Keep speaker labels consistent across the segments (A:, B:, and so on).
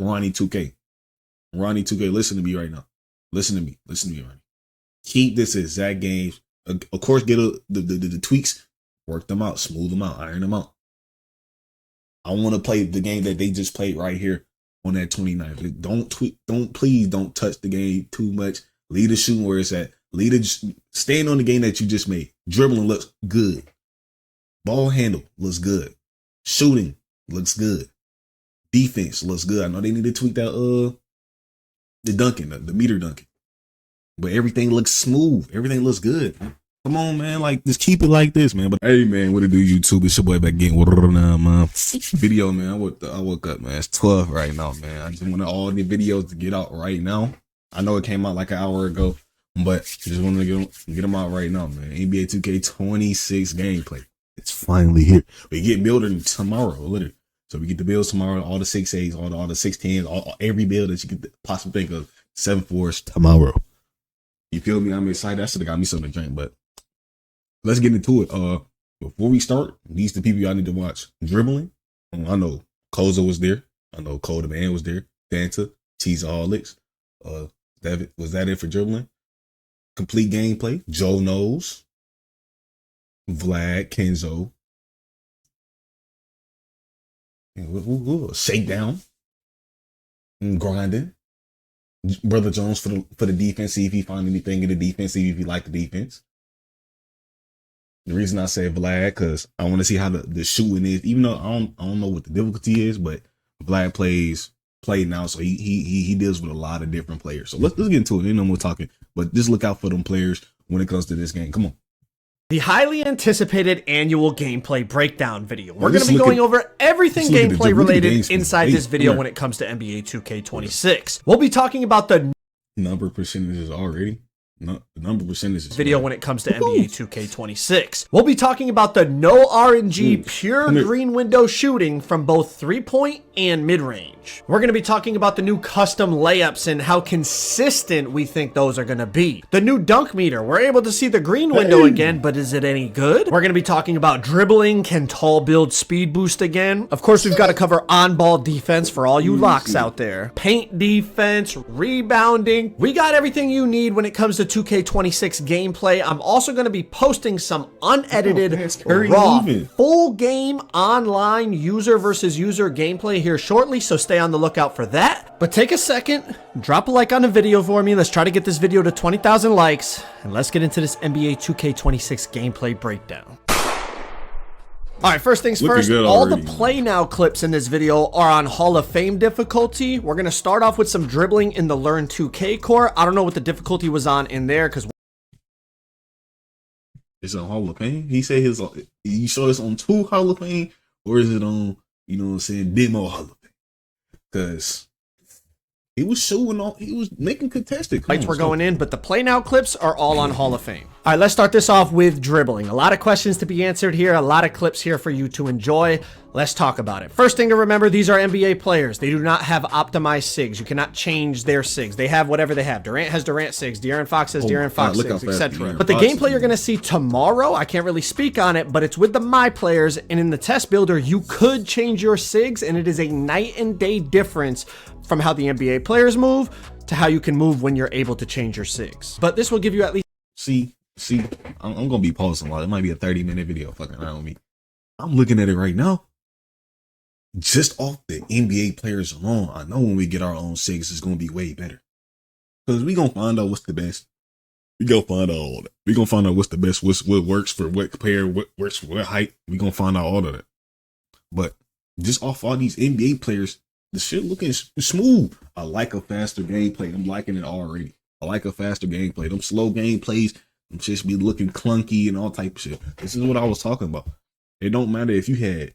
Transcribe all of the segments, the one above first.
A: Ronnie 2K. Ronnie 2K, listen to me right now. Listen to me, Ronnie. Keep this exact game. Of course, get the tweaks, work them out, smooth them out, iron them out. I want to play the game that they just played right here on that 29th. Please don't touch the game too much. Leave the shooting where it's at. Stand on the game that you just made. Dribbling looks good. Ball handle looks good. Shooting looks good. Defense looks good. I know they need to tweak that the dunking, the meter dunking. But everything looks smooth. Everything looks good. Come on, man. Like, just keep it like this, man. But hey, man, what it do, YouTube? It's your boy back again. What now, man? Video, man. I woke up, man. It's 12 right now, man. I just wanted all the videos to get out right now. I know it came out like an hour ago, but just wanted to get them out right now, man. NBA 2K26 gameplay. It's finally here. We get building tomorrow, literally. So we get the builds tomorrow. All the 6As, all the 610s, every build that you could possibly think of. 7-4s tomorrow. You feel me? I'm excited. That should have got me something to drink, but let's get into it. Before we start, these the people y'all need to watch. Dribbling. I know Koza was there. I know Cole the Man was there. Fanta, Cheeseaholics. Was that it for dribbling? Complete gameplay. Joe Knows. Vlad, Kenzo. Shakedown. Grinding. Brother Jones for the defense. See if he find anything in the defense. See if he like the defense. The reason I say Vlad, because I want to see how the shooting is. Even though I don't know what the difficulty is, but Vlad played now, so he deals with a lot of different players. So let's get into it. Ain't no more talking, but just look out for them players when it comes to this game. Come on.
B: The highly anticipated annual gameplay breakdown video. We're going to be going over everything gameplay related inside this video when it comes to NBA 2K26. We'll be talking about the
A: number percentages already. No, the number percentages
B: video when it comes to NBA 2K26. We'll be talking about the no RNG pure green window shooting from both 3-point and mid-range. We're going to be talking about the new custom layups and how consistent we think those are going to be. The new dunk meter. We're able to see the green window again, but is it any good? We're going to be talking about dribbling. Can tall build speed boost again? Of course, we've got to cover on-ball defense for all you locks out there. Paint defense, rebounding. We got everything you need when it comes to 2K26 gameplay. I'm also going to be posting some unedited, raw, full game online user versus user gameplay here shortly, so stay on the lookout for that. But take a second, drop a like on the video for me. Let's try to get this video to 20,000 likes, and let's get into this NBA 2K26 gameplay breakdown. All right, first things first, all the play now clips in this video are on Hall of Fame difficulty. We're going to start off with some dribbling in the Learn 2K core. I don't know what the difficulty was on in there because
A: it's on Hall of Fame. He said you saw this on 2 Hall of Fame, or is it on, you know what I'm saying, demo Hall of Fame? Because he was showing off, he was making contested.
B: Lights were going in, but the play now clips are all on Hall of Fame. All right, let's start this off with dribbling. A lot of questions to be answered here, a lot of clips here for you to enjoy. Let's talk about it. First thing to remember, these are NBA players. They do not have optimized SIGs. You cannot change their SIGs. They have whatever they have. Durant has Durant SIGs. De'Aaron Fox has De'Aaron Fox SIGs, etc. But the gameplay you're going to see tomorrow, I can't really speak on it, but it's with the My Players, and in the test builder, you could change your SIGs, and it is a night and day difference from how the NBA players move to how you can move when you're able to change your SIGs. But this will give you at least...
A: See, I'm going to be pausing a lot. It might be a 30-minute video fucking around with me. I'm looking at it right now. Just off the NBA players alone, I know when we get our own SIGs, it's going to be way better. Because we going to find out what's the best. We going to find out all that. We going to find out what's the best, what works for what player, what works for what height. We going to find out all of that. But just off all these NBA players, the shit looking smooth. I like a faster gameplay. I'm liking it already. I like a faster gameplay. Them slow gameplays, them shits be looking clunky and all type of shit. This is what I was talking about. It don't matter if you had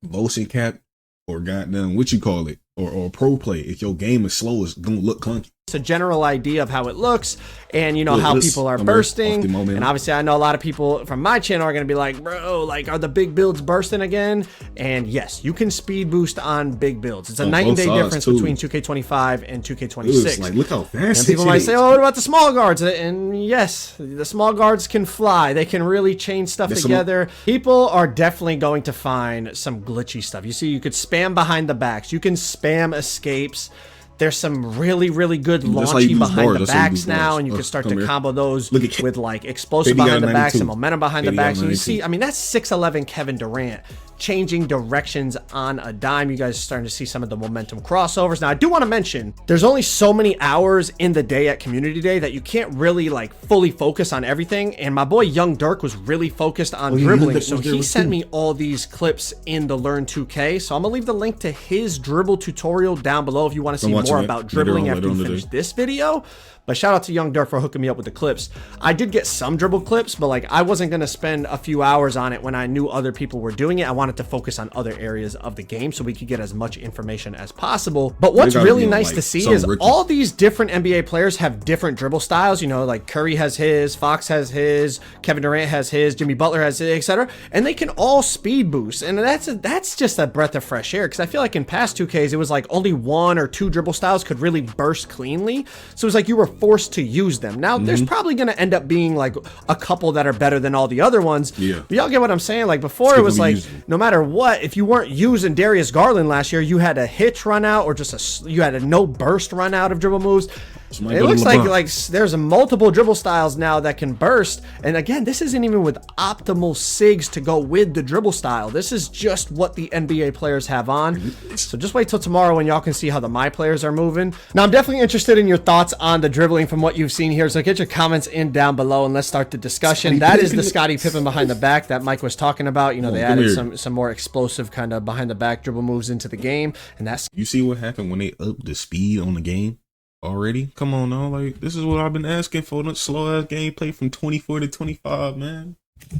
A: motion cap or goddamn what you call it or pro play. If your game is slow, it's gonna look clunky.
B: a general idea of how it looks and you know how people are bursting. And obviously I know a lot of people from my channel are going to be like, bro, like, are the big builds bursting again? And yes, you can speed boost on big builds. It's a night and day difference between 2K25 and 2K26.
A: Like, look how fast.
B: And people might say, oh, what about the small guards? And yes, the small guards can fly. They can really chain stuff together. People are definitely going to find some glitchy stuff. You see, you could spam behind the backs. You can spam escapes. There's some really, really good launchy behind the backs now, and you can start to combo those with like explosive behind the backs and momentum behind the backs. And you see, I mean, that's 6'11" Kevin Durant changing directions on a dime. You guys are starting to see some of the momentum crossovers. Now, I do want to mention, there's only so many hours in the day at Community Day that you can't really like fully focus on everything. And my boy Young Dirk was really focused on dribbling, so he sent me all these clips in the Learn 2K. So I'm gonna leave the link to his dribble tutorial down below if you want to see more about dribbling after you finish this video. But shout out to Young Dirk for hooking me up with the clips. I did get some dribble clips, but like I wasn't going to spend a few hours on it when I knew other people were doing it. I wanted to focus on other areas of the game so we could get as much information as possible. But what's really nice to see is all these different NBA players have different dribble styles. You know, like Curry has his, Fox has his, Kevin Durant has his, Jimmy Butler has his, etc. And they can all speed boost. And that's just a breath of fresh air, because I feel like in past 2Ks, it was like only 1 or 2 dribble styles could really burst cleanly. So it was like you were forced to use them. Now there's probably going to end up being like a couple that are better than all the other ones. But y'all get what I'm saying? Like before, it was like no matter what, if you weren't using Darius Garland last year, you had a hitch run out or just you had a no burst run out of dribble moves. It looks like there's multiple dribble styles now that can burst. And again, this isn't even with optimal SIGs to go with the dribble style. This is just what the NBA players have on. So just wait till tomorrow when y'all can see how the my players are moving. Now, I'm definitely interested in your thoughts on the dribbling from what you've seen here. So get your comments in down below and let's start the discussion. That is the Scottie Pippen behind the back that Mike was talking about. You know, they added some more explosive kind of behind the back dribble moves into the game. And that's...
A: You see what happened when they upped the speed on the game? Already? Come on now, like this is what I've been asking for, the slow ass gameplay from 24 to 25, man.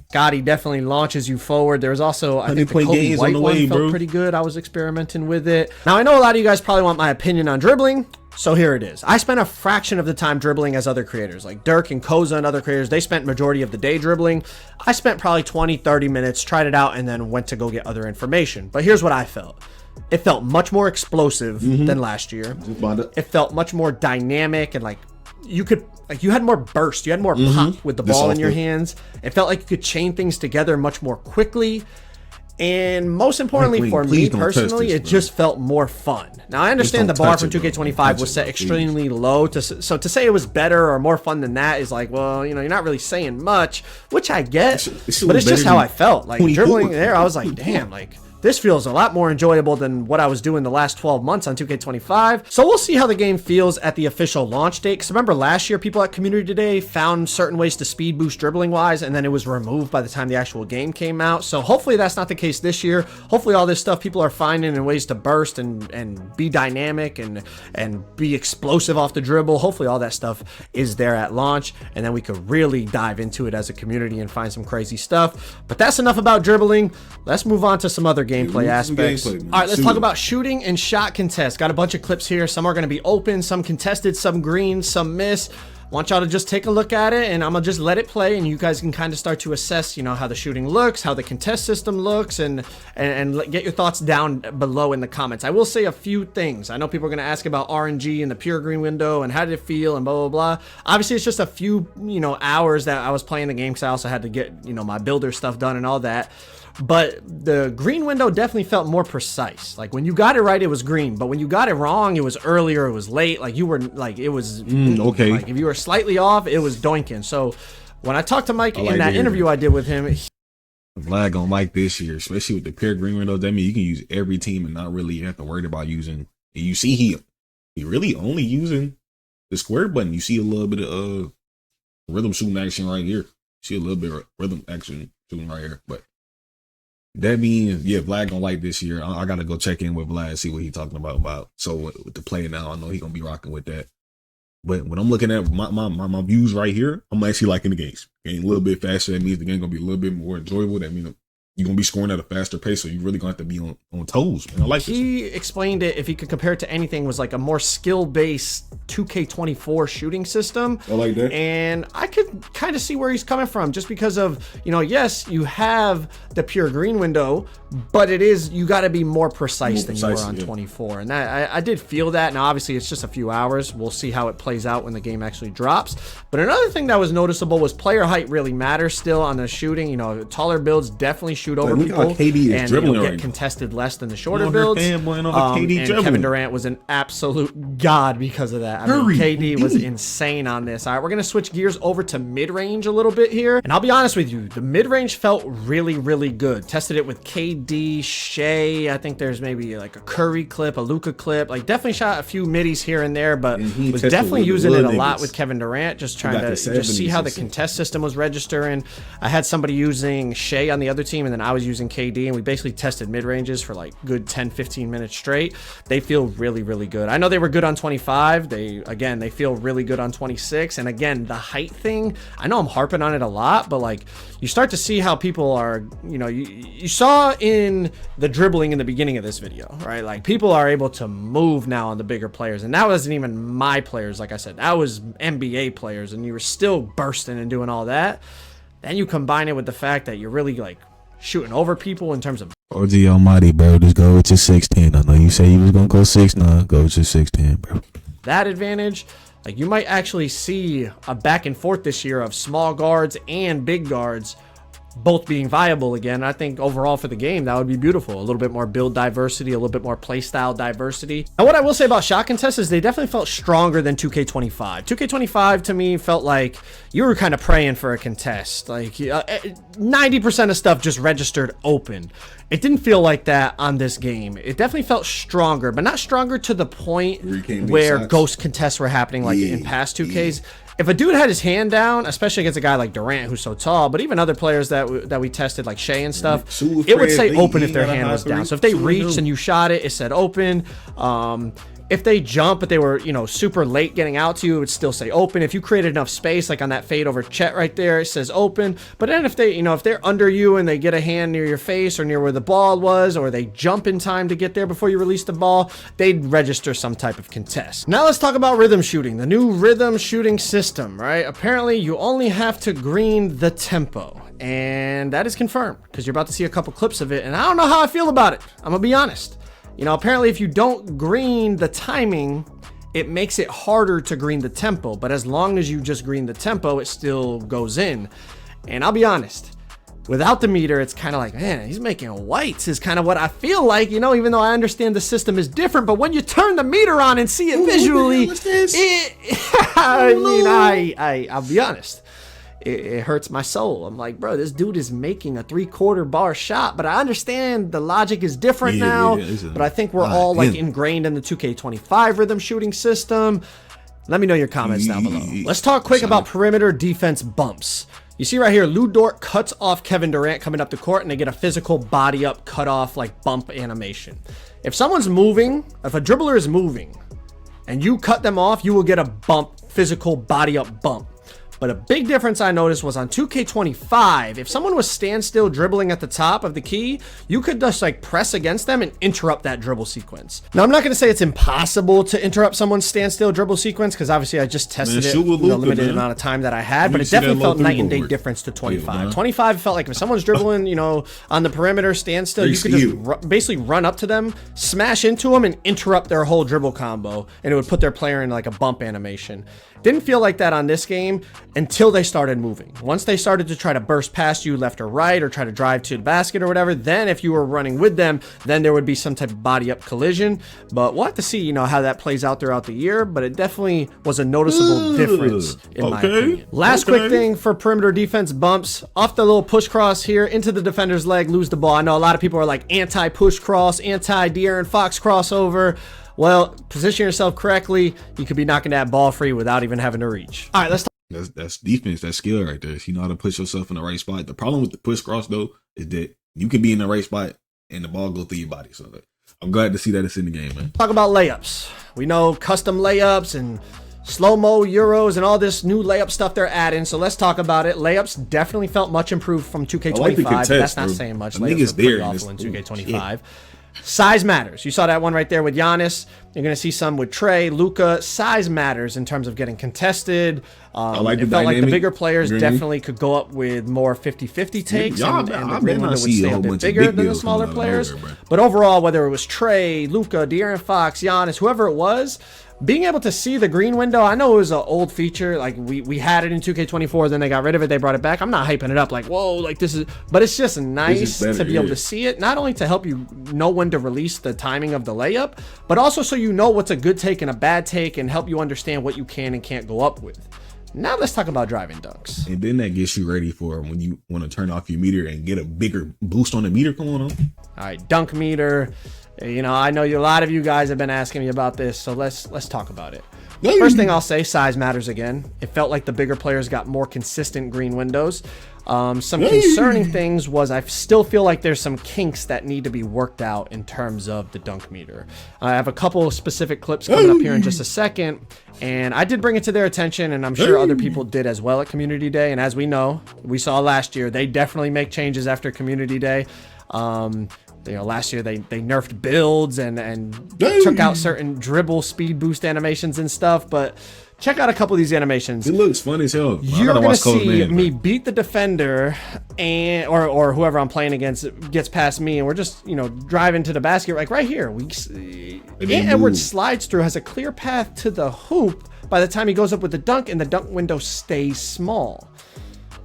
B: Scotty definitely launches you forward. There's also, I think the Kobe White one felt pretty good. I was experimenting with it. Now I know a lot of you guys probably want my opinion on dribbling, so here it is. I spent a fraction of the time dribbling as other creators like Dirk and Koza and other creators. They spent majority of the day dribbling. I spent probably 20-30 minutes, tried it out, and then went to go get other information. But here's what I felt. It felt much more explosive than last year. It felt much more dynamic and like you had more burst. You had more pop with the ball in your hands. It felt like you could chain things together much more quickly. And most importantly for me personally, it just felt more fun. Now I understand the bar for 2K25 was set extremely low. So to say it was better or more fun than that is like, well, you know, you're not really saying much, which I get, but it's just how I felt. Like dribbling there, I was like, damn, like this feels a lot more enjoyable than what I was doing the last 12 months on 2K25. So we'll see how the game feels at the official launch date. Because remember last year, people at Community Day found certain ways to speed boost dribbling wise, and then it was removed by the time the actual game came out. So hopefully that's not the case this year. Hopefully all this stuff people are finding in ways to burst and be dynamic and be explosive off the dribble. Hopefully all that stuff is there at launch, and then we could really dive into it as a community and find some crazy stuff. But that's enough about dribbling. Let's move on to some other gameplay aspects. All right, let's talk about shooting and shot contests. Got a bunch of clips here. Some are going to be open, some contested, some green, some miss. Want y'all to just take a look at it, and I'm gonna just let it play, and you guys can kind of start to assess, you know, how the shooting looks, how the contest system looks, and get your thoughts down below in the comments. I will say a few things. I know people are gonna ask about RNG and the pure green window and how did it feel and blah blah blah. Obviously, it's just a few, you know, hours that I was playing the game, because I also had to get, you know, my builder stuff done and all that. But the green window definitely felt more precise. Like when you got it right, it was green. But when you got it wrong, it was earlier, it was late. Like you were like, it was okay. Like if you were slightly off, it was doinking. So when I talked to Mike in that interview I did with him,
A: Vlad gonna like this year, especially with the pure green window. That means you can use every team and not really have to worry about using. And you see he really only using the square button. You see a little bit of rhythm shooting action right here. See a little bit of rhythm action shooting right here, but. That means, yeah, Vlad gonna like this year. I gotta go check in with Vlad, see what he's talking about. So with the play now, I know he's gonna be rocking with that. But when I'm looking at my views right here, I'm actually liking the games. Getting a little bit faster, that means the game gonna be a little bit more enjoyable. That means you're gonna be scoring at a faster pace, so you really gonna have to be on toes. Man, I like this.
B: He explained it, if he could compare it to anything, was like a more skill-based 2K24 shooting system.
A: I like that.
B: And I could kind of see where he's coming from, just because of, yes, you have the pure green window, but you got to be more precise than you were on 24. And I did feel that. Now, obviously, it's just a few hours. We'll see how it plays out when the game actually drops. But another thing that was noticeable was player height really matters still on the shooting. Taller builds definitely shoot over people and get contested less than the shorter builds. And Kevin Durant was an absolute god because of that. I mean, KD was insane on this. All right, we're going to switch gears over to mid-range a little bit here. And I'll be honest with you, the mid-range felt really, really good. Tested it with KD, Shea. I think there's maybe like a Curry clip, a Luka clip. Like, definitely shot a few middies here and there, but was definitely using it a lot with Kevin Durant, just trying to just see how the contest system was registering. I had somebody using Shea on the other team, and then I was using KD, and we basically tested mid-ranges for like good 10-15 minutes straight. They feel really, really good. I know they were good on 25. They feel really good on 26. And again, the height thing, I know I'm harping on it a lot, but like, you start to see how people are, you saw in the dribbling in the beginning of this video, right? Like, people are able to move now on the bigger players, and that wasn't even my players. Like I said, that was NBA players, and you were still bursting and doing all that. Then you combine it with the fact that you're really like shooting over people in terms of
A: OG Almighty, bro. Just go with your 6'10". I know you say you was gonna go 6'9". Go with your 6'10", bro.
B: That advantage. Like, you might actually see a back and forth this year of small guards and big guards both being viable again. I think overall for the game, that would be beautiful. A little bit more build diversity, a little bit more play style diversity. And what I will say about shot contests is they definitely felt stronger than 2K25. 2K25 to me felt like you were kind of praying for a contest. Like 90% of stuff just registered open. It didn't feel like that on this game. It definitely felt stronger, but not stronger to the point where ghost contests were happening like in past 2Ks. If a dude had his hand down, especially against a guy like Durant, who's so tall, but even other players that we tested, like Shea and stuff, it would say open if their hand was down. So if they reached and you shot it, it said open. If they jump, but they were, super late getting out to you, it would still say open. If you created enough space, like on that fade over Chet right there, it says open. But then if they, if they're under you and they get a hand near your face or near where the ball was, or they jump in time to get there before you release the ball, they'd register some type of contest. Now let's talk about rhythm shooting, the new rhythm shooting system, right? Apparently you only have to green the tempo. And that is confirmed because you're about to see a couple clips of it. And I don't know how I feel about it. I'm gonna be honest. Apparently if you don't green the timing, it makes it harder to green the tempo. But as long as you just green the tempo, it still goes in. And I'll be honest, without the meter, it's kind of like, man, he's making whites is kind of what I feel like, even though I understand the system is different. But when you turn the meter on and see it visually, I'll be honest. It hurts my soul. I'm like, bro, this dude is making a 3/4 bar shot, but I understand the logic is different now. But I think we're all like ingrained in the 2K25 rhythm shooting system. Let me know your comments down below. Let's talk quick about perimeter defense bumps. You see right here, Lou Dort cuts off Kevin Durant coming up the court, and they get a physical body up cut off like bump animation. If someone's moving, if a dribbler is moving and you cut them off, you will get a bump, physical body up bump. But a big difference I noticed was on 2K25, if someone was standstill dribbling at the top of the key, you could just like press against them and interrupt that dribble sequence. Now, I'm not going to say it's impossible to interrupt someone's standstill dribble sequence, because obviously I just tested it with the limited amount of time that I had, but it definitely felt night and day difference to 25. 25 felt like if someone's dribbling, on the perimeter standstill, you could just basically run up to them, smash into them, and interrupt their whole dribble combo, and it would put their player in like a bump animation. Didn't feel like that on this game until they started moving. Once they started to try to burst past you left or right, or try to drive to the basket or whatever, then if you were running with them, then there would be some type of body up collision. But we'll have to see, how that plays out throughout the year, but it definitely was a noticeable difference in my opinion. Last quick thing for perimeter defense bumps, off the little push cross here into the defender's leg, lose the ball. I know a lot of people are like anti-push cross, anti-De'Aaron Fox crossover. Well, position yourself correctly, you could be knocking that ball free without even having to reach. All right, let's talk.
A: That's defense. That's skill right there. If you know how to put yourself in the right spot. The problem with the push cross though is that you can be in the right spot and the ball go through your body. So I'm glad to see that it's in the game, man.
B: Talk about layups. We know custom layups and slow-mo Euros and all this new layup stuff they're adding. So let's talk about it. Layups definitely felt much improved from 2K25. That's not saying much. Layups are pretty awful in 2K25. Size matters. You saw that one right there with Giannis. You're going to see some with Trey, Luka. Size matters in terms of getting contested.
A: I like
B: it
A: the
B: felt like the
A: dynamic.
B: bigger players
A: You know what I mean?
B: definitely could go up with more 50-50 takes,
A: Y'all-
B: and the
A: I
B: green
A: bet I
B: window would
A: see a
B: stay a
A: whole
B: bit
A: bunch of
B: bigger
A: big
B: than the
A: deals
B: smaller
A: coming out of
B: players.
A: nowhere, bro.
B: But overall, whether it was Trey, Luka, De'Aaron Fox, Giannis, whoever it was, being able to see the green window, I know it was an old feature. Like we had it in 2K24, then they got rid of it. They brought it back. I'm not hyping it up like, whoa, like this is, but it's just nice
A: better,
B: to be able
A: yeah.
B: to see it. Not only to help you know when to release the timing of the layup, but also so you know what's a good take and a bad take and help you understand what you can and can't go up with. Now let's talk about driving dunks.
A: And then that gets you ready for when you want to turn off your meter and get a bigger boost on the meter going on.
B: All right, dunk meter. You know, I know a lot of you guys have been asking me about this, so let's talk about it. First thing I'll say, size matters again. It felt like the bigger players got more consistent green windows. Some concerning things was I still feel like there's some kinks that need to be worked out in terms of the dunk meter. I have a couple of specific clips coming up here in just a second, and I did bring it to their attention, and I'm sure other people did as well at Community Day. And as we know, we saw last year, they definitely make changes after Community Day. You know, last year they nerfed builds and took out certain dribble speed boost animations and stuff, but check out a couple of these animations.
A: It looks funny as hell.
B: You're gonna see me beat the defender and or whoever I'm playing against gets past me, and we're just, you know, driving to the basket. Like right here, Edwards slides through, has a clear path to the hoop by the time he goes up with the dunk, and the dunk window stays small.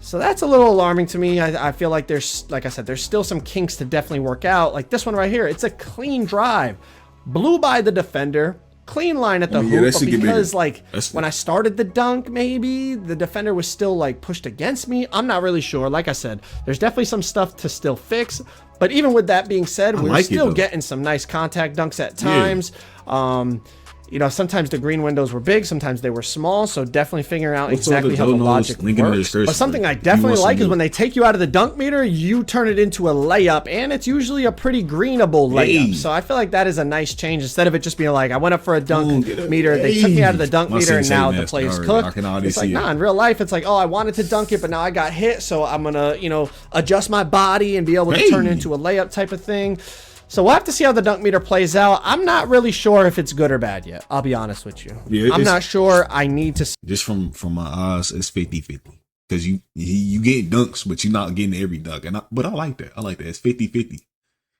B: So that's a little alarming to me. I feel like there's, like I said, there's still some kinks to definitely work out. Like this one right here, it's a clean drive, blew by the defender, clean line at the hoop, but because when I started the dunk, maybe the defender was still like pushed against me. I'm not really sure. Like I said, there's definitely some stuff to still fix. But even with that being said, we're still getting some nice contact dunks at times. You know, sometimes the green windows were big, sometimes they were small, so definitely figuring out exactly how the logic works. But something I definitely like is when they take you out of the dunk meter, you turn it into a layup, and it's usually a pretty greenable layup. So I feel like that is a nice change. Instead of it just being like, I went up for a dunk meter, they took me out of the dunk meter, and now the play is cooked. It's like, nah, in real life, it's like, oh, I wanted to dunk it, but now I got hit, so I'm gonna, you know, adjust my body and be able to turn it into a layup type of thing. So we'll have to see how the dunk meter plays out. I'm not really sure if it's good or bad yet. I'll be honest with you. Yeah, I'm not sure. I need to.
A: Just from my eyes, it's 50-50. Because you get dunks, but you're not getting every dunk. But I like that. I like that. It's 50-50.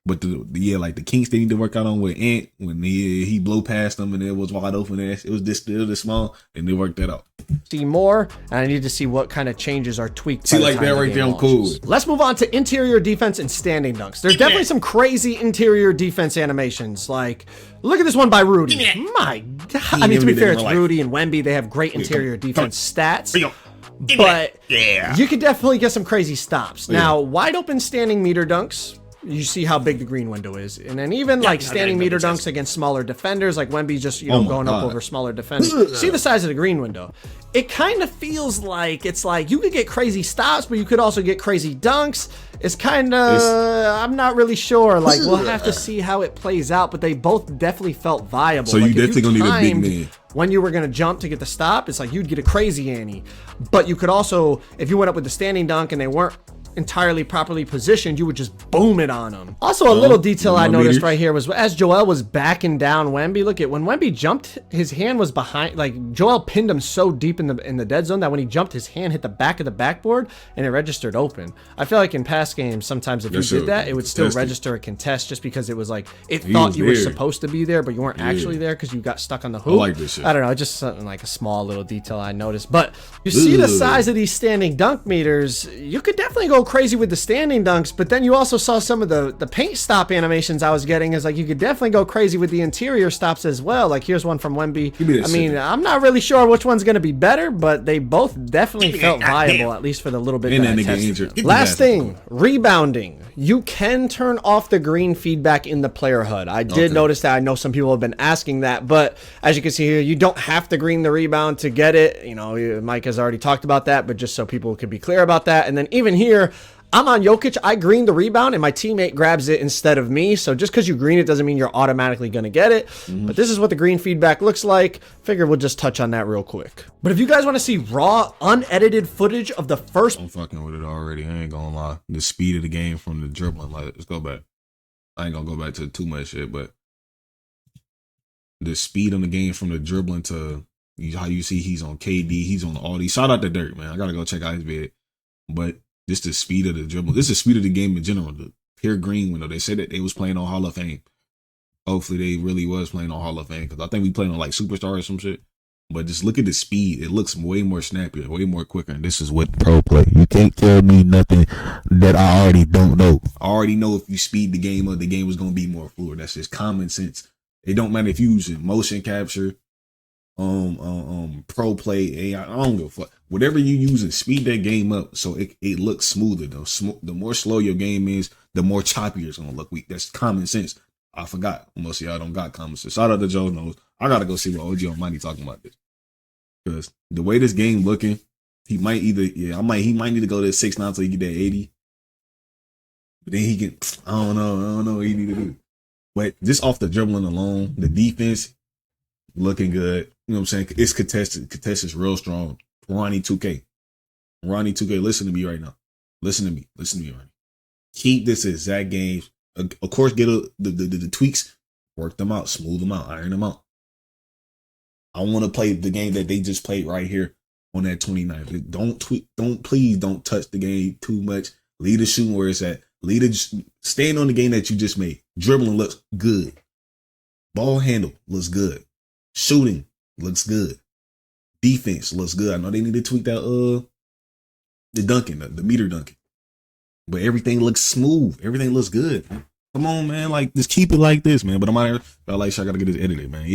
A: But like the kinks they need to work out on with Ant, when he blow past them and it was wide open, it was still this small, and they worked that out.
B: See more, and I need to see what kind of changes are tweaked.
A: See, like that right there, I'm cool.
B: Let's move on to interior defense and standing dunks. There's definitely some crazy interior defense animations. Like, look at this one by Rudy. My God. I mean, to be fair, it's Rudy and Wemby. They have great interior defense stats. But you could definitely get some crazy stops. Now, wide open standing meter dunks, you see how big the green window is. And then even like standing meter dunks against smaller defenders, like Wemby just, you know, going up over smaller defenders. See the size of the green window. It kind of feels like it's like you could get crazy stops, but you could also get crazy dunks. It's kind of, I'm not really sure. Like, we'll have to see how it plays out, but they both definitely felt viable.
A: So
B: like,
A: you definitely gonna need a big man.
B: When you were going to jump to get the stop, it's like you'd get a crazy ante. But you could also, if you went up with the standing dunk and they weren't entirely properly positioned, you would just boom it on them. Also, a little detail I noticed right here was as Joel was backing down Wemby, look at when Wemby jumped, his hand was behind, like Joel pinned him so deep in the dead zone that when he jumped, his hand hit the back of the backboard and it registered open. I feel like in past games, sometimes if you did that, it would still register a contest just because it was like, it thought you were supposed to be there, but you weren't actually there because you got stuck on the hoop. I
A: like this shit.
B: I don't know, just something like a small little detail I noticed. But you see the size of these standing dunk meters, you could definitely go crazy with the standing dunks, but then you also saw some of the paint stop animations I was getting. Is like you could definitely go crazy with the interior stops as well. Like here's one from Wemby. I mean, I'm not really sure which one's going to be better, but they both definitely felt viable, at least for the little bit that I tested. Last thing, rebounding. You can turn off the green feedback in the player HUD. I did notice that. I know some people have been asking that, but as you can see here, you don't have to green the rebound to get it. You know, Mike has already talked about that, but just so people could be clear about that. And then even here, I'm on Jokic, I green the rebound, and my teammate grabs it instead of me. So just because you green it doesn't mean you're automatically going to get it. But this is what the green feedback looks like. Figure we'll just touch on that real quick. But if you guys want to see raw, unedited footage of the first...
A: I'm fucking with it already. I ain't gonna lie. The speed of the game from the dribbling, like, let's go back. I ain't gonna go back to too much shit, but the speed on the game from the dribbling to how you see he's on KD, he's on all these. Shout out to Dirk, man. I gotta go check out his vid. But just the speed of the dribble. This is the speed of the game in general. The pure green window. They said that they was playing on Hall of Fame. Hopefully they really was playing on Hall of Fame because I think we playing on like Superstar or some shit. But just look at the speed. It looks way more snappy, way more quicker. And this is what pro play. You can't tell me nothing that I already don't know. I already know if you speed the game up, the game was going to be more fluid. That's just common sense. It don't matter if you using motion capture, pro play, AI. I don't give a fuck. Whatever you using, speed that game up so it looks smoother though. The more slow your game is, the more choppy it's gonna look. That's common sense. I forgot. Most of y'all don't got common sense. Shout out to Joe Knows. I gotta go see what OG Almighty talking about this. Because the way this game looking, he might he might need to go to 6-9 until he get that 80. But then he can, I don't know what he need to do. But just off the dribbling alone, the defense looking good. You know what I'm saying? It's contested. Contested's real strong. Ronnie 2K, listen to me right now. Listen to me right now. Keep this exact games. Of course, get the tweaks, work them out, smooth them out, iron them out. I want to play the game that they just played right here on that 29th. Please don't touch the game too much. Lead the shooting where it's at. Stand on the game that you just made. Dribbling looks good. Ball handle looks good. Shooting looks good. Defense looks good. I know they need to tweak that the dunking, the meter dunking. But everything looks smooth. Everything looks good. Come on, man. Like, just keep it like this, man. But I'm out here. I gotta get this edited, man.